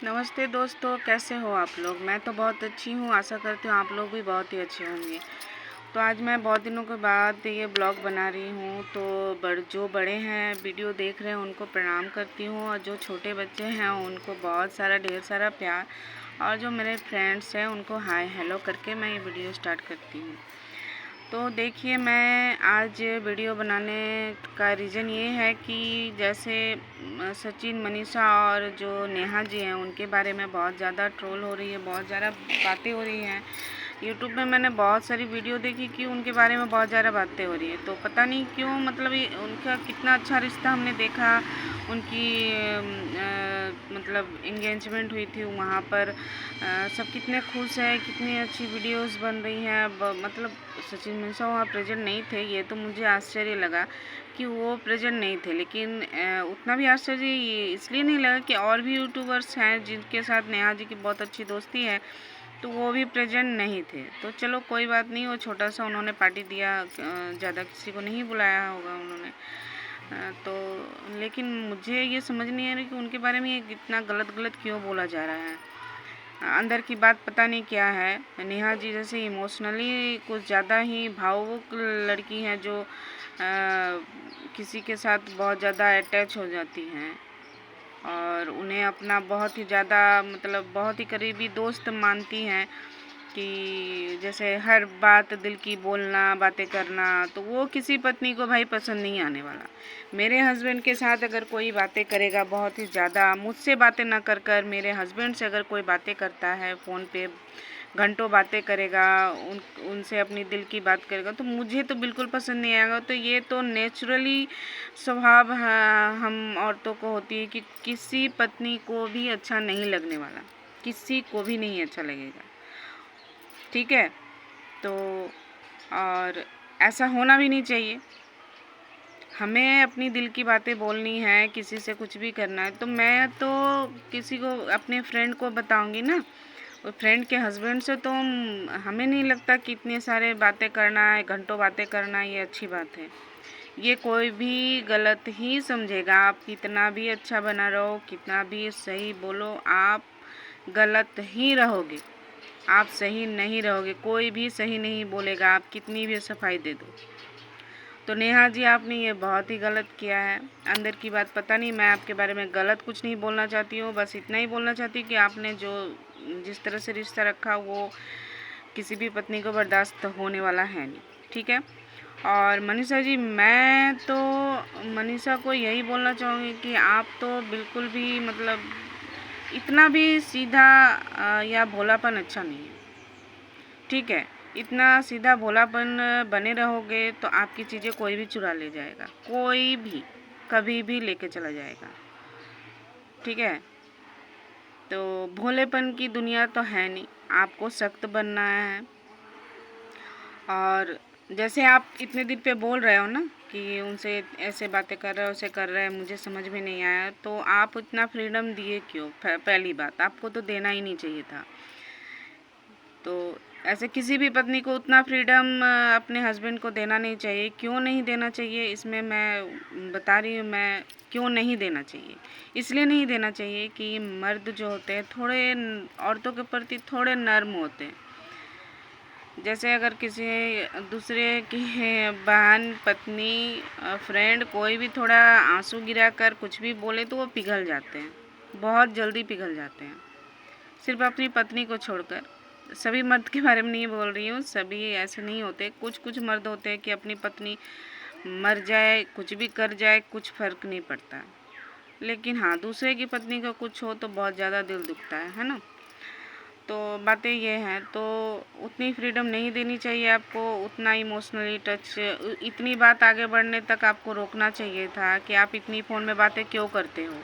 नमस्ते दोस्तों, कैसे हो आप लोग। मैं तो बहुत अच्छी हूँ। आशा करती हूँ आप लोग भी बहुत ही अच्छे होंगे। तो आज मैं बहुत दिनों के बाद ये ब्लॉग बना रही हूँ। तो जो बड़े हैं वीडियो देख रहे हैं उनको प्रणाम करती हूँ, और जो छोटे बच्चे हैं उनको बहुत सारा ढेर सारा प्यार, और जो मेरे फ्रेंड्स हैं उनको हाय हेलो करके मैं ये वीडियो स्टार्ट करती हूँ। तो देखिए, मैं आज वीडियो बनाने का रीज़न ये है कि जैसे सचिन, मनीषा और जो नेहा जी हैं उनके बारे में बहुत ज़्यादा ट्रोल हो रही है, बहुत ज़्यादा बातें हो रही हैं। यूट्यूब में मैंने बहुत सारी वीडियो देखी कि उनके बारे में बहुत ज़्यादा बातें हो रही है। तो पता नहीं क्यों, मतलब ये उनका कितना अच्छा रिश्ता हमने देखा। उनकी मतलब एंगेजमेंट हुई थी वहाँ पर। सब कितने खुश हैं, कितनी अच्छी वीडियोस बन रही हैं। मतलब सचिन मिश्रा वहाँ प्रेजेंट नहीं थे, ये तो मुझे आश्चर्य लगा कि वो प्रेजेंट नहीं थे। लेकिन उतना भी आश्चर्य इसलिए नहीं लगा कि और भी यूट्यूबर्स हैं जिनके साथ नेहा जी की बहुत अच्छी दोस्ती है, तो वो भी प्रेजेंट नहीं थे। तो चलो कोई बात नहीं, वो छोटा सा उन्होंने पार्टी दिया, ज़्यादा किसी को नहीं बुलाया होगा उन्होंने। तो लेकिन मुझे ये समझ नहीं आ रही कि उनके बारे में ये इतना गलत क्यों बोला जा रहा है। अंदर की बात पता नहीं क्या है। नेहा जी जैसे इमोशनली कुछ ज़्यादा ही भावुक लड़की हैं, जो किसी के साथ बहुत ज़्यादा अटैच हो जाती हैं, और उन्हें अपना बहुत ही ज़्यादा मतलब बहुत ही करीबी दोस्त मानती हैं कि जैसे हर बात दिल की बोलना, बातें करना। तो वो किसी पत्नी को भाई पसंद नहीं आने वाला। मेरे हस्बैंड के साथ अगर कोई बातें करेगा बहुत ही ज़्यादा, मुझसे बातें ना कर मेरे हस्बैंड से अगर कोई बातें करता है फ़ोन पे, घंटों बातें करेगा, उनसे अपनी दिल की बात करेगा, तो मुझे तो बिल्कुल पसंद नहीं आएगा। तो ये तो नेचुरली स्वभाव हम औरतों को होती है कि किसी पत्नी को भी अच्छा नहीं लगने वाला, किसी को भी नहीं अच्छा लगेगा, ठीक है। तो और ऐसा होना भी नहीं चाहिए। हमें अपनी दिल की बातें बोलनी है, किसी से कुछ भी करना है तो मैं तो किसी को, अपने फ्रेंड को बताऊंगी ना। और फ्रेंड के हस्बैंड से तो हमें नहीं लगता कि इतने सारे बातें करना है, घंटों बातें करना ये अच्छी बात है। ये कोई भी गलत ही समझेगा। आप कितना भी अच्छा बना रहो, कितना भी सही बोलो, आप गलत ही रहोगे, आप सही नहीं रहोगे। कोई भी सही नहीं बोलेगा, आप कितनी भी सफाई दे दो। तो नेहा जी, आपने ये बहुत ही गलत किया है। अंदर की बात पता नहीं, मैं आपके बारे में गलत कुछ नहीं बोलना चाहती हूँ, बस इतना ही बोलना चाहती हूँ कि आपने जो जिस तरह से रिश्ता रखा वो किसी भी पत्नी को बर्दाश्त होने वाला है नहीं, ठीक है। और मनीषा जी, मैं तो मनीषा को यही बोलना चाहूँगी कि आप तो बिल्कुल भी मतलब इतना भी सीधा या भोलापन अच्छा नहीं है, ठीक है। इतना सीधा भोलापन बने रहोगे तो आपकी चीज़ें कोई भी चुरा ले जाएगा, कोई भी कभी भी लेके चला जाएगा, ठीक है। तो भोलेपन की दुनिया तो है नहीं, आपको सख्त बनना है। और जैसे आप इतने दिन पे बोल रहे हो ना कि उनसे ऐसे बातें कर रहे हो, ऐसे कर रहे हैं, मुझे समझ में नहीं आया, तो आप इतना फ्रीडम दिए क्यों? पहली बात, आपको तो देना ही नहीं चाहिए था। तो ऐसे किसी भी पत्नी को उतना फ्रीडम अपने हस्बैंड को देना नहीं चाहिए। क्यों नहीं देना चाहिए, इसमें मैं बता रही हूँ मैं क्यों नहीं देना चाहिए। इसलिए नहीं देना चाहिए कि मर्द जो होते हैं थोड़े औरतों के प्रति थोड़े नर्म होते हैं। जैसे अगर किसी दूसरे की बहन, पत्नी, फ्रेंड कोई भी थोड़ा आंसू गिरा कर कुछ भी बोले तो वो पिघल जाते हैं, बहुत जल्दी पिघल जाते हैं। सिर्फ अपनी पत्नी को छोड़कर, सभी मर्द के बारे में नहीं बोल रही हूँ, सभी ऐसे नहीं होते। कुछ मर्द होते हैं कि अपनी पत्नी मर जाए, कुछ भी कर जाए, कुछ फ़र्क नहीं पड़ता। लेकिन हाँ, दूसरे की पत्नी का कुछ हो तो बहुत ज़्यादा दिल दुखता है ना। तो बातें ये हैं, तो उतनी फ्रीडम नहीं देनी चाहिए आपको, उतना इमोशनली टच, इतनी बात आगे बढ़ने तक आपको रोकना चाहिए था कि आप इतनी फ़ोन में बातें क्यों करते हो,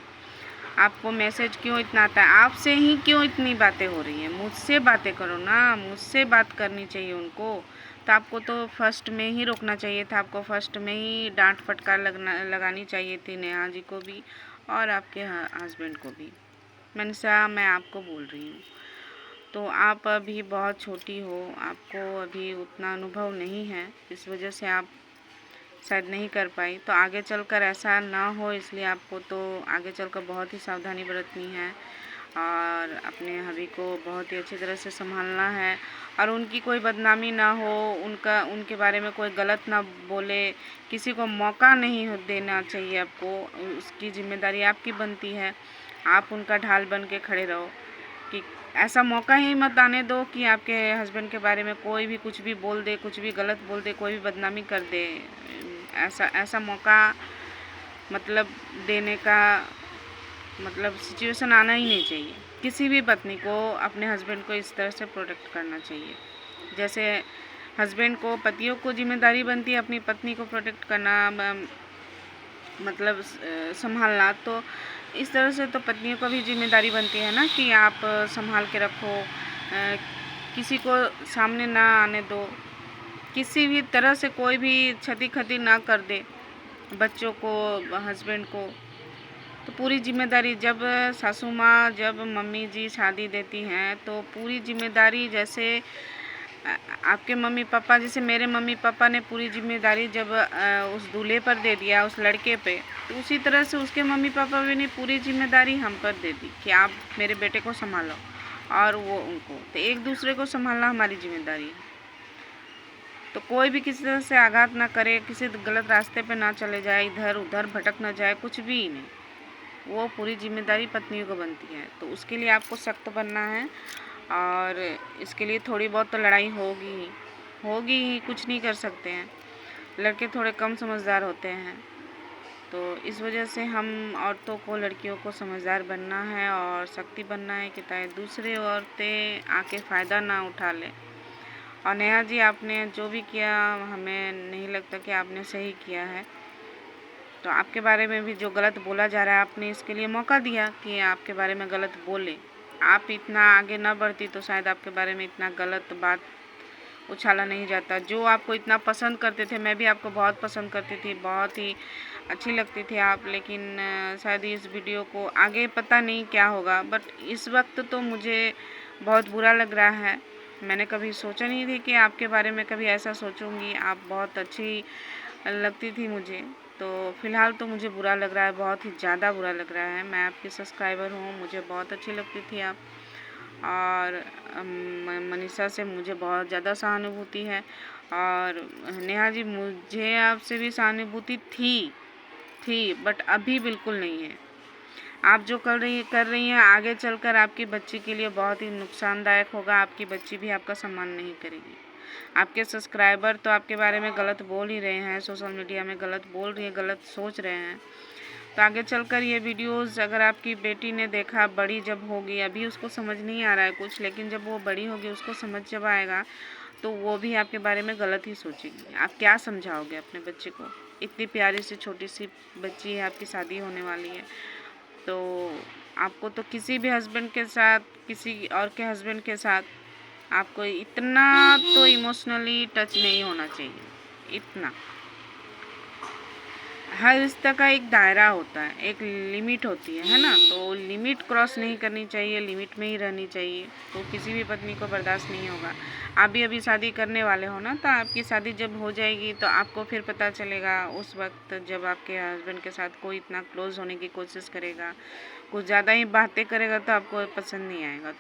आपको मैसेज क्यों इतना आता है, आपसे ही क्यों इतनी बातें हो रही हैं। मुझसे बातें करो ना, मुझसे बात करनी चाहिए उनको। तो आपको तो फर्स्ट में ही रोकना चाहिए था, आपको फर्स्ट में ही डांट फटकार लगानी चाहिए थी नेहा जी को भी और आपके हस्बैंड को भी। मनीषा, मैं आपको बोल रही हूँ। तो आप अभी बहुत छोटी हो, आपको अभी उतना अनुभव नहीं है, इस वजह से आप शायद नहीं कर पाई। तो आगे चलकर ऐसा ना हो, इसलिए आपको तो आगे चलकर बहुत ही सावधानी बरतनी है। और अपने हबी को बहुत ही अच्छी तरह से संभालना है और उनकी कोई बदनामी ना हो, उनके बारे में कोई गलत ना बोले, किसी को मौका नहीं देना चाहिए आपको। उसकी जिम्मेदारी आपकी बनती है, आप उनका ढाल बन के खड़े रहो कि ऐसा मौका ही मत आने दो कि आपके हस्बैंड के बारे में कोई भी कुछ भी बोल दे, कुछ भी गलत बोल दे, कोई भी बदनामी कर दे। ऐसा मौका मतलब देने का मतलब सिचुएशन आना ही नहीं चाहिए। किसी भी पत्नी को अपने हस्बैंड को इस तरह से प्रोटेक्ट करना चाहिए। जैसे हस्बैंड को, पतियों को जिम्मेदारी बनती है अपनी पत्नी को प्रोटेक्ट करना, मतलब संभालना, तो इस तरह से तो पत्नियों को भी जिम्मेदारी बनती है ना कि आप संभाल के रखो, किसी को सामने ना आने दो, किसी भी तरह से कोई भी क्षति ना कर दे बच्चों को, हस्बैंड को। तो पूरी जिम्मेदारी, जब सासू माँ, जब मम्मी जी शादी देती हैं तो पूरी जिम्मेदारी, जैसे आपके मम्मी पापा, जैसे मेरे मम्मी पापा ने पूरी जिम्मेदारी जब उस दूल्हे पर दे दिया, उस लड़के पे, तो उसी तरह से उसके मम्मी पापा भी ने पूरी जिम्मेदारी हम पर दे दी कि आप मेरे बेटे को संभालो और वो उनको। तो एक दूसरे को संभालना हमारी जिम्मेदारी है। तो कोई भी किसी तरह से आघात ना करे, किसी गलत रास्ते पे ना चले जाए, इधर उधर भटक ना जाए, कुछ भी नहीं। वो पूरी जिम्मेदारी पत्नियों को बनती है। तो उसके लिए आपको सख्त बनना है और इसके लिए थोड़ी बहुत तो लड़ाई होगी ही, कुछ नहीं कर सकते हैं। लड़के थोड़े कम समझदार होते हैं, तो इस वजह से हम औरतों को, लड़कियों को समझदार बनना है और सख्ती बनना है कि ताकि दूसरी औरतें आके फ़ायदा ना उठा लें। और नेहा जी, आपने जो भी किया, हमें नहीं लगता कि आपने सही किया है। तो आपके बारे में भी जो गलत बोला जा रहा है, आपने इसके लिए मौका दिया कि आपके बारे में गलत बोले। आप इतना आगे ना बढ़ती तो शायद आपके बारे में इतना गलत बात उछाला नहीं जाता। जो आपको इतना पसंद करते थे, मैं भी आपको बहुत पसंद करती थी, बहुत ही अच्छी लगती थी आप, लेकिन शायद इस वीडियो को आगे पता नहीं क्या होगा, बट इस वक्त तो मुझे बहुत बुरा लग रहा है। मैंने कभी सोचा नहीं थी कि आपके बारे में कभी ऐसा सोचूंगी। आप बहुत अच्छी लगती थी मुझे, तो फ़िलहाल तो मुझे बुरा लग रहा है, बहुत ही ज़्यादा बुरा लग रहा है। मैं आपकी सब्सक्राइबर हूँ, मुझे बहुत अच्छी लगती थी आप, और मनीषा से मुझे बहुत ज़्यादा सहानुभूति है। और नेहा जी, मुझे आपसे भी सहानुभूति थी, बट अभी बिल्कुल नहीं है। आप जो कर रही हैं आगे चलकर आपकी बच्ची के लिए बहुत ही नुकसानदायक होगा। आपकी बच्ची भी आपका सम्मान नहीं करेगी। आपके सब्सक्राइबर तो आपके बारे में गलत बोल ही रहे हैं, सोशल मीडिया में गलत बोल रही है, गलत सोच रहे हैं। तो आगे चलकर ये वीडियोस अगर आपकी बेटी ने देखा, बड़ी जब होगी, अभी उसको समझ नहीं आ रहा है कुछ, लेकिन जब वो बड़ी होगी, उसको समझ जब आएगा, तो वो भी आपके बारे में गलत ही सोचेगी। आप क्या समझाओगे अपने बच्चे को? इतनी प्यारी सी छोटी सी बच्ची है, आपकी शादी होने वाली है, तो आपको तो किसी भी हस्बैंड के साथ, किसी और के हस्बैंड के साथ आपको इतना तो इमोशनली टच नहीं होना चाहिए। इतना, हर रिश्ते का एक दायरा होता है, एक लिमिट होती है ना, तो लिमिट क्रॉस नहीं करनी चाहिए, लिमिट में ही रहनी चाहिए। तो किसी भी पत्नी को बर्दाश्त नहीं होगा। आप भी अभी शादी करने वाले हो ना, तो आपकी शादी जब हो जाएगी तो आपको फिर पता चलेगा, उस वक्त जब आपके हस्बैंड के साथ कोई इतना क्लोज होने की कोशिश करेगा, कुछ ज़्यादा ही बातें करेगा, तो आपको पसंद नहीं आएगा।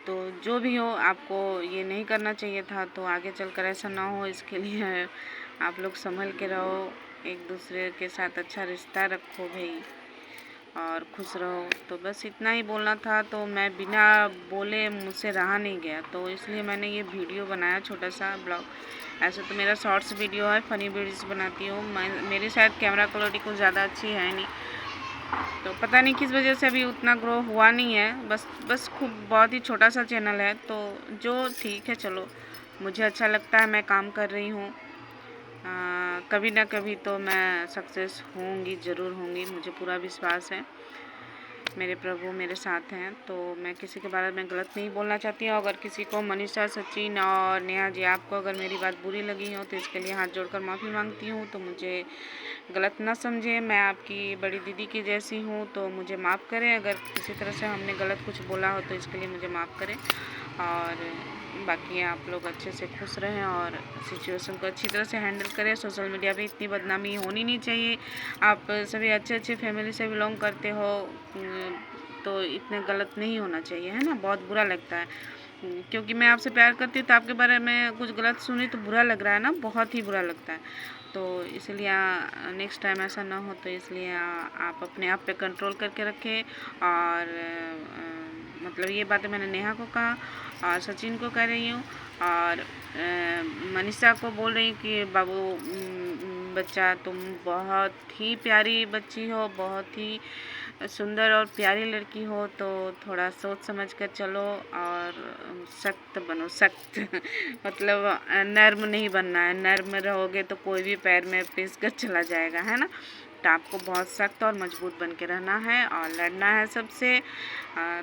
तो जो भी हो, आपको ये नहीं करना चाहिए था। तो आगे चलकर ऐसा ना हो, इसके लिए आप लोग संभल के रहो, एक दूसरे के साथ अच्छा रिश्ता रखो भाई, और खुश रहो। तो बस इतना ही बोलना था। तो मैं बिना बोले मुझसे रहा नहीं गया, तो इसलिए मैंने ये वीडियो बनाया, छोटा सा ब्लॉग। ऐसे तो मेरा शॉर्ट्स वीडियो है, फ़नी वीडियोस बनाती हूँ मैं। मेरी शायद कैमरा क्वालिटी कुछ ज़्यादा अच्छी है नहीं, तो पता नहीं किस वजह से अभी उतना ग्रो हुआ नहीं है। बस खूब बहुत ही छोटा सा चैनल है, तो जो ठीक है, चलो, मुझे अच्छा लगता है, मैं काम कर रही हूँ। कभी ना कभी तो मैं सक्सेस होंगी, ज़रूर होंगी, मुझे पूरा विश्वास है। मेरे प्रभु मेरे साथ हैं, तो मैं किसी के बारे में गलत नहीं बोलना चाहती हूँ। अगर किसी को, मनीषा, सचिन और नेहा जी, आपको अगर मेरी बात बुरी लगी हो तो इसके लिए हाथ जोड़कर माफ़ी मांगती हूँ। तो मुझे गलत ना समझें, मैं आपकी बड़ी दीदी की जैसी हूँ, तो मुझे माफ़ करें। अगर किसी तरह से हमने गलत कुछ बोला हो तो इसके लिए मुझे माफ़ करें। और बाकी आप लोग अच्छे से खुश रहें और सिचुएशन को अच्छी तरह से हैंडल करें। सोशल मीडिया पे इतनी बदनामी होनी नहीं चाहिए। आप सभी अच्छे फैमिली से बिलोंग करते हो, तो इतने गलत नहीं होना चाहिए, है ना। बहुत बुरा लगता है, क्योंकि मैं आपसे प्यार करती हूँ तो आपके बारे में कुछ गलत सुनी तो बुरा लग रहा है ना, बहुत ही बुरा लगता है। तो इसलिए नेक्स्ट टाइम ऐसा ना हो, तो इसलिए आप अपने आप पे कंट्रोल करके रखें। और मतलब ये बातें मैंने नेहा को कहा और सचिन को कह रही हूँ और मनीषा को बोल रही हूँ कि बाबू बच्चा, तुम बहुत ही प्यारी बच्ची हो, बहुत ही सुंदर और प्यारी लड़की हो, तो थोड़ा सोच समझ कर चलो और सख्त बनो, सख्त मतलब नर्म नहीं बनना है। नर्म रहोगे तो कोई भी पैर में पिस कर चला जाएगा, है ना। तो आपको बहुत सख्त और मजबूत बन के रहना है और लड़ना है सबसे,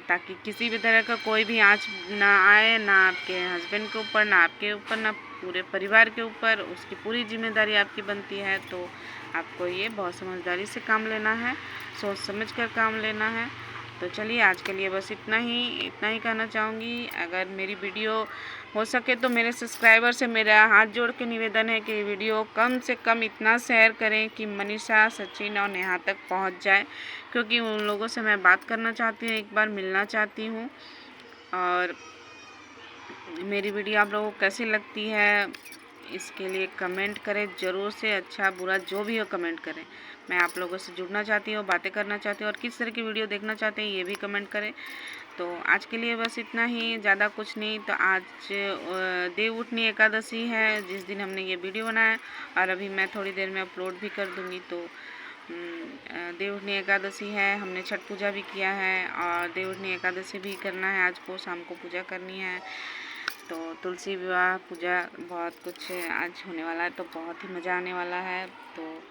ताकि किसी भी तरह का कोई भी आँच ना आए, ना आपके हस्बैंड के ऊपर, ना आपके ऊपर, ना पूरे परिवार के ऊपर। उसकी पूरी जिम्मेदारी आपकी बनती है। तो आपको ये बहुत समझदारी से काम लेना है, सोच समझ कर काम लेना है। तो चलिए आज के लिए बस इतना ही कहना चाहूँगी। अगर मेरी वीडियो हो सके तो मेरे सब्सक्राइबर से मेरा हाथ जोड़ के निवेदन है कि वीडियो कम से कम इतना शेयर करें कि मनीषा, सचिन और नेहा तक पहुंच जाए, क्योंकि उन लोगों से मैं बात करना चाहती हूँ, एक बार मिलना चाहती हूँ। और मेरी वीडियो आप लोगों को कैसी लगती है इसके लिए कमेंट करें ज़रूर से, अच्छा बुरा जो भी हो कमेंट करें। मैं आप लोगों से जुड़ना चाहती हूँ, बातें करना चाहती हूँ और किस तरह की वीडियो देखना चाहते हैं ये भी कमेंट करें। तो आज के लिए बस इतना ही, ज़्यादा कुछ नहीं। तो आज देवउठनी एकादशी है, जिस दिन हमने ये वीडियो बनाया, और अभी मैं थोड़ी देर में अपलोड भी कर दूँगी। तो देवउठनी एकादशी है, हमने छठ पूजा भी किया है और देवउठनी एकादशी भी करना है। आज को शाम को पूजा करनी है, तो तुलसी विवाह पूजा बहुत कुछ आज होने वाला है, तो बहुत ही मज़ा आने वाला है। तो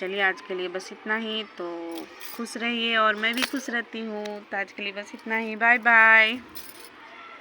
चलिए आज के लिए बस इतना ही। तो खुश रहिए और मैं भी खुश रहती हूँ। तो आज के लिए बस इतना ही, बाय बाय।